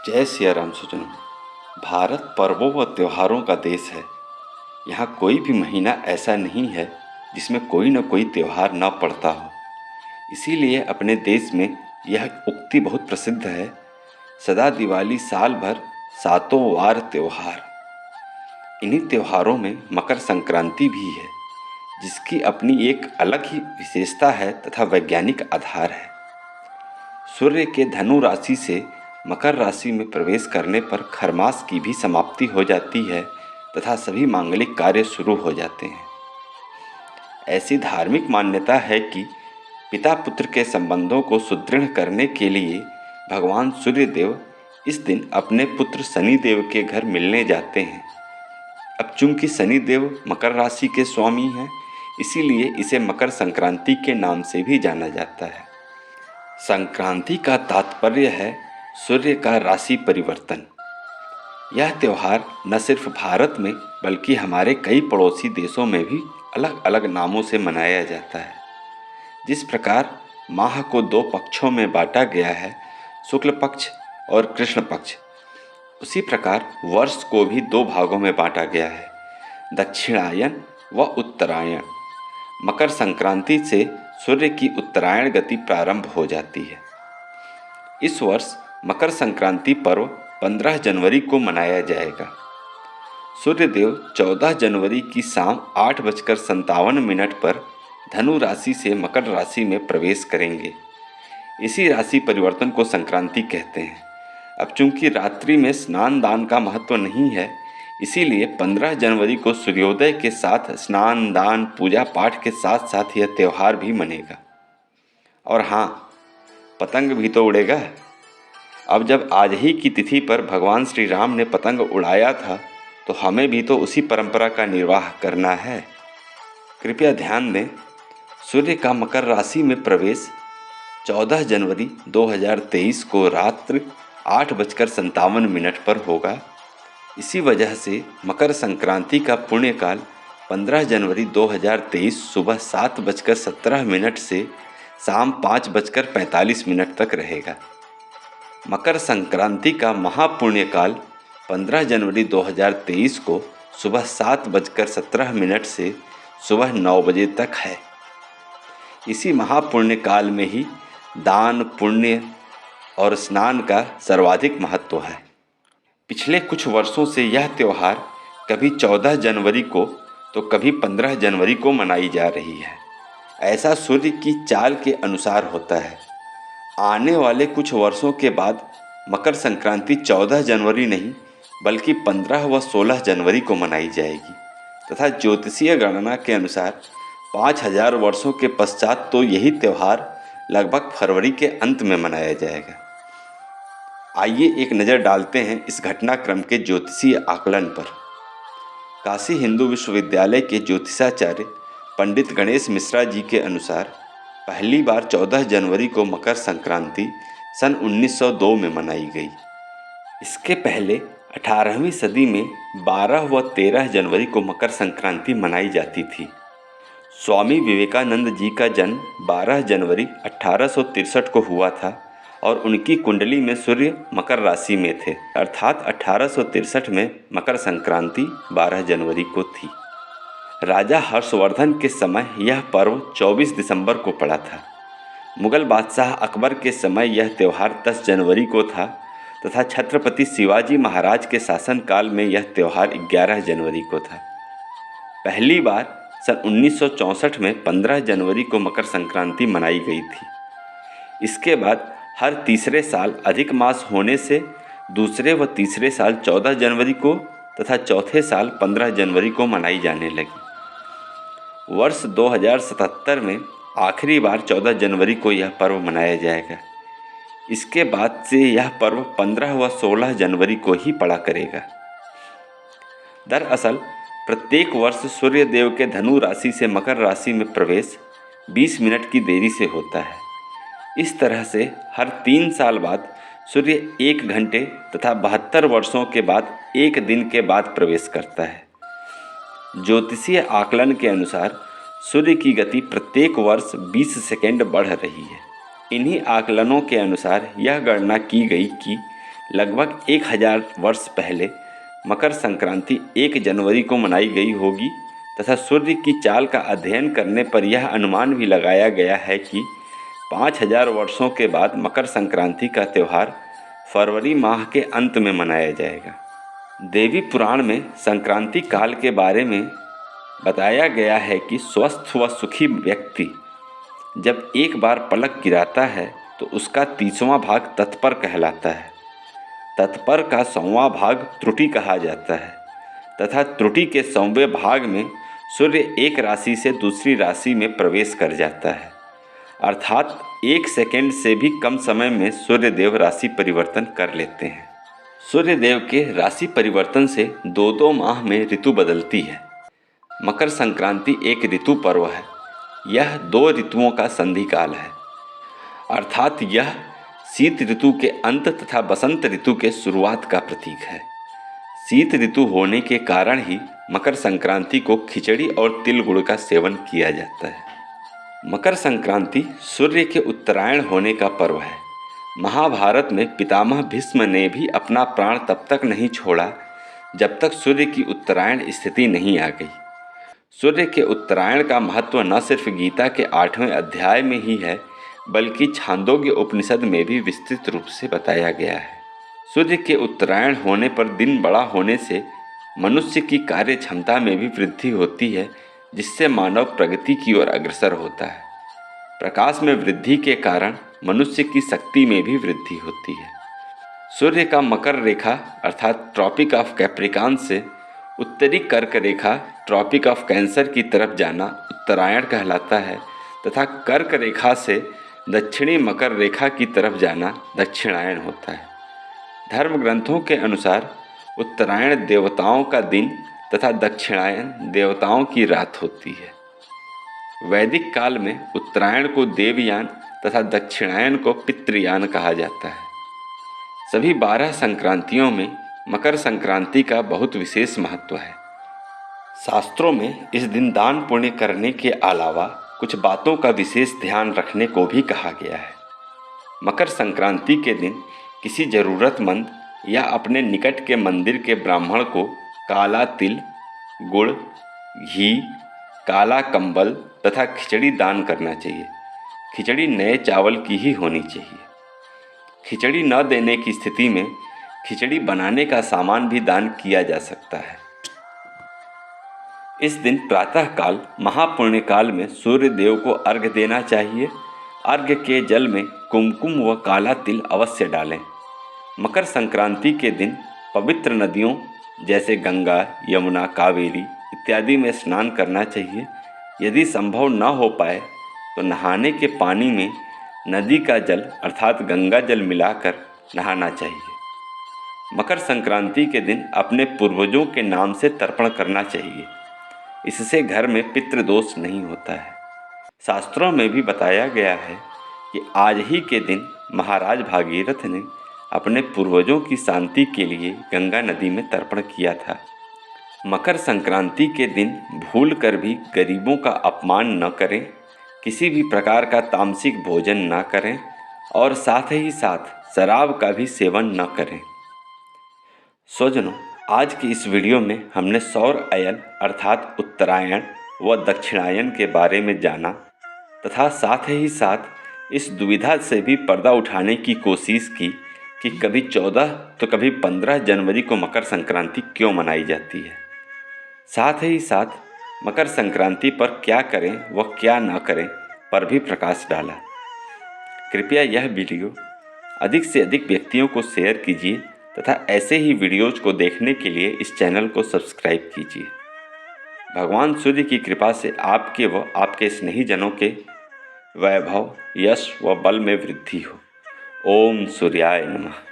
जय सिया राम सुजनों। भारत पर्वों व त्योहारों का देश है। यहाँ कोई भी महीना ऐसा नहीं है जिसमें कोई न कोई त्योहार न पड़ता हो। इसीलिए अपने देश में यह उक्ति बहुत प्रसिद्ध है, सदा दिवाली साल भर सातों वार त्योहार। इन्हीं त्योहारों में मकर संक्रांति भी है, जिसकी अपनी एक अलग ही विशेषता है तथा वैज्ञानिक आधार है। सूर्य के धनु राशि से मकर राशि में प्रवेश करने पर खरमास की भी समाप्ति हो जाती है तथा सभी मांगलिक कार्य शुरू हो जाते हैं। ऐसी धार्मिक मान्यता है कि पिता पुत्र के संबंधों को सुदृढ़ करने के लिए भगवान सूर्यदेव इस दिन अपने पुत्र शनिदेव के घर मिलने जाते हैं। अब चूंकि शनिदेव मकर राशि के स्वामी हैं, इसीलिए इसे मकर संक्रांति के नाम से भी जाना जाता है। संक्रांति का तात्पर्य है सूर्य का राशि परिवर्तन। यह त्यौहार न सिर्फ भारत में बल्कि हमारे कई पड़ोसी देशों में भी अलग अलग नामों से मनाया जाता है। जिस प्रकार माह को दो पक्षों में बांटा गया है, शुक्ल पक्ष और कृष्ण पक्ष, उसी प्रकार वर्ष को भी दो भागों में बांटा गया है, दक्षिणायन व उत्तरायण। मकर संक्रांति से सूर्य की उत्तरायण गति प्रारंभ हो जाती है। इस वर्ष मकर संक्रांति पर्व 15 जनवरी को मनाया जाएगा। सूर्यदेव 14 जनवरी की शाम 8:57 पर धनु राशि से मकर राशि में प्रवेश करेंगे। इसी राशि परिवर्तन को संक्रांति कहते हैं। अब चूंकि रात्रि में स्नान दान का महत्व नहीं है, इसीलिए 15 जनवरी को सूर्योदय के साथ स्नान दान पूजा पाठ के साथ साथ यह त्यौहार भी मनेगा। और हाँ, पतंग भी तो उड़ेगा। अब जब आज ही की तिथि पर भगवान श्री राम ने पतंग उड़ाया था, तो हमें भी तो उसी परंपरा का निर्वाह करना है। कृपया ध्यान दें, सूर्य का मकर राशि में प्रवेश 14 जनवरी 2023 को रात्रि 8:57 पर होगा। इसी वजह से मकर संक्रांति का पुण्यकाल 15 जनवरी 2023 सुबह 7:17 से शाम 5:45 तक रहेगा। मकर संक्रांति का महापुण्यकाल 15 जनवरी 2023 को सुबह 7:17 से सुबह 9 बजे तक है। इसी महापुण्य काल में ही दान पुण्य और स्नान का सर्वाधिक महत्व है। पिछले कुछ वर्षों से यह त्यौहार कभी 14 जनवरी को तो कभी 15 जनवरी को मनाई जा रही है। ऐसा सूर्य की चाल के अनुसार होता है। आने वाले कुछ वर्षों के बाद मकर संक्रांति 14 जनवरी नहीं बल्कि 15 व 16 जनवरी को मनाई जाएगी तथा ज्योतिषीय गणना के अनुसार 5000 वर्षों के पश्चात तो यही त्यौहार लगभग फरवरी के अंत में मनाया जाएगा। आइए एक नज़र डालते हैं इस घटनाक्रम के ज्योतिषीय आकलन पर। काशी हिंदू विश्वविद्यालय के ज्योतिषाचार्य पंडित गणेश मिश्रा जी के अनुसार पहली बार 14 जनवरी को मकर संक्रांति सन 1902 में मनाई गई। इसके पहले 18वीं सदी में 12 व 13 जनवरी को मकर संक्रांति मनाई जाती थी। स्वामी विवेकानंद जी का जन्म 12 जनवरी 1863 को हुआ था और उनकी कुंडली में सूर्य मकर राशि में थे, अर्थात 1863 में मकर संक्रांति 12 जनवरी को थी। राजा हर्षवर्धन के समय यह पर्व 24 दिसंबर को पड़ा था। मुगल बादशाह अकबर के समय यह त्यौहार 10 जनवरी को था तथा छत्रपति शिवाजी महाराज के शासनकाल में यह त्यौहार 11 जनवरी को था। पहली बार सन 1964 में 15 जनवरी को मकर संक्रांति मनाई गई थी। इसके बाद हर तीसरे साल अधिक मास होने से दूसरे व तीसरे साल 14 जनवरी को तथा चौथे साल 15 जनवरी को मनाई जाने लगी। वर्ष 2077 में आखिरी बार 14 जनवरी को यह पर्व मनाया जाएगा। इसके बाद से यह पर्व 15 व 16 जनवरी को ही पड़ा करेगा। दरअसल प्रत्येक वर्ष सूर्य देव के धनु राशि से मकर राशि में प्रवेश 20 मिनट की देरी से होता है। इस तरह से हर 3 साल बाद सूर्य 1 घंटे तथा 72 वर्षों के बाद 1 दिन के बाद प्रवेश करता है। ज्योतिषीय आकलन के अनुसार सूर्य की गति प्रत्येक वर्ष 20 सेकंड बढ़ रही है। इन्हीं आकलनों के अनुसार यह गणना की गई कि लगभग 1000 वर्ष पहले मकर संक्रांति 1 जनवरी को मनाई गई होगी तथा सूर्य की चाल का अध्ययन करने पर यह अनुमान भी लगाया गया है कि 5000 वर्षों के बाद मकर संक्रांति का त्यौहार फरवरी माह के अंत में मनाया जाएगा। देवी पुराण में संक्रांति काल के बारे में बताया गया है कि स्वस्थ व सुखी व्यक्ति जब एक बार पलक गिराता है तो उसका 30वां भाग तत्पर कहलाता है। तत्पर का 100वां भाग त्रुटि कहा जाता है तथा त्रुटि के 100वें भाग में सूर्य एक राशि से दूसरी राशि में प्रवेश कर जाता है, अर्थात 1 सेकंड से भी कम समय में सूर्य देव राशि परिवर्तन कर लेते हैं। सूर्य देव के राशि परिवर्तन से 2-2 माह में ऋतु बदलती है। मकर संक्रांति एक ऋतु पर्व है। यह 2 ऋतुओं का संधि काल है, अर्थात यह शीत ऋतु के अंत तथा बसंत ऋतु के शुरुआत का प्रतीक है। शीत ऋतु होने के कारण ही मकर संक्रांति को खिचड़ी और तिल गुड़ का सेवन किया जाता है। मकर संक्रांति सूर्य के उत्तरायण होने का पर्व है। महाभारत में पितामह भीष्म ने भी अपना प्राण तब तक नहीं छोड़ा जब तक सूर्य की उत्तरायण स्थिति नहीं आ गई। सूर्य के उत्तरायण का महत्व न सिर्फ गीता के 8वें अध्याय में ही है बल्कि छांदोग्य उपनिषद में भी विस्तृत रूप से बताया गया है। सूर्य के उत्तरायण होने पर दिन बड़ा होने से मनुष्य की कार्य क्षमता में भी वृद्धि होती है, जिससे मानव प्रगति की ओर अग्रसर होता है। प्रकाश में वृद्धि के कारण मनुष्य की शक्ति में भी वृद्धि होती है। सूर्य का मकर रेखा अर्थात ट्रॉपिक ऑफ कैप्रिकॉर्न से उत्तरी कर्क रेखा ट्रॉपिक ऑफ कैंसर की तरफ जाना उत्तरायण कहलाता है तथा कर्क रेखा से दक्षिणी मकर रेखा की तरफ जाना दक्षिणायन होता है। धर्म ग्रंथों के अनुसार उत्तरायण देवताओं का दिन तथा दक्षिणायन देवताओं की रात होती है। वैदिक काल में उत्तरायण को देवयान तथा दक्षिणायन को पितृयान कहा जाता है। सभी 12 संक्रांतियों में मकर संक्रांति का बहुत विशेष महत्व है। शास्त्रों में इस दिन दान पुण्य करने के अलावा कुछ बातों का विशेष ध्यान रखने को भी कहा गया है। मकर संक्रांति के दिन किसी ज़रूरतमंद या अपने निकट के मंदिर के ब्राह्मण को काला तिल, गुड़, घी, काला कंबल तथा खिचड़ी दान करना चाहिए। खिचड़ी नए चावल की ही होनी चाहिए। खिचड़ी न देने की स्थिति में खिचड़ी बनाने का सामान भी दान किया जा सकता है। इस दिन प्रातःकाल महापुण्य काल में सूर्य देव को अर्घ्य देना चाहिए। अर्घ्य के जल में कुमकुम व काला तिल अवश्य डालें। मकर संक्रांति के दिन पवित्र नदियों जैसे गंगा, यमुना, कावेरी इत्यादि में स्नान करना चाहिए। यदि संभव न हो पाए तो नहाने के पानी में नदी का जल अर्थात गंगा जल मिलाकर नहाना चाहिए। मकर संक्रांति के दिन अपने पूर्वजों के नाम से तर्पण करना चाहिए। इससे घर में पितृदोष नहीं होता है। शास्त्रों में भी बताया गया है कि आज ही के दिन महाराज भागीरथ ने अपने पूर्वजों की शांति के लिए गंगा नदी में तर्पण किया था। मकर संक्रांति के दिन भूलकर भी गरीबों का अपमान न करें, किसी भी प्रकार का तामसिक भोजन न करें और साथ ही साथ शराब का भी सेवन न करें। स्वजनों, आज की इस वीडियो में हमने सौर अयन अर्थात उत्तरायण व दक्षिणायन के बारे में जाना तथा साथ ही साथ इस दुविधा से भी पर्दा उठाने की कोशिश की कि कभी 14 तो कभी 15 जनवरी को मकर संक्रांति क्यों मनाई जाती है। साथ ही साथ मकर संक्रांति पर क्या करें व क्या न करें पर भी प्रकाश डाला। कृपया यह वीडियो अधिक से अधिक व्यक्तियों को शेयर कीजिए तथा ऐसे ही वीडियोज़ को देखने के लिए इस चैनल को सब्सक्राइब कीजिए। भगवान सूर्य की कृपा से आपके व आपके स्नेहीजनों के वैभव, यश व बल में वृद्धि हो। ओम सूर्याय नमः।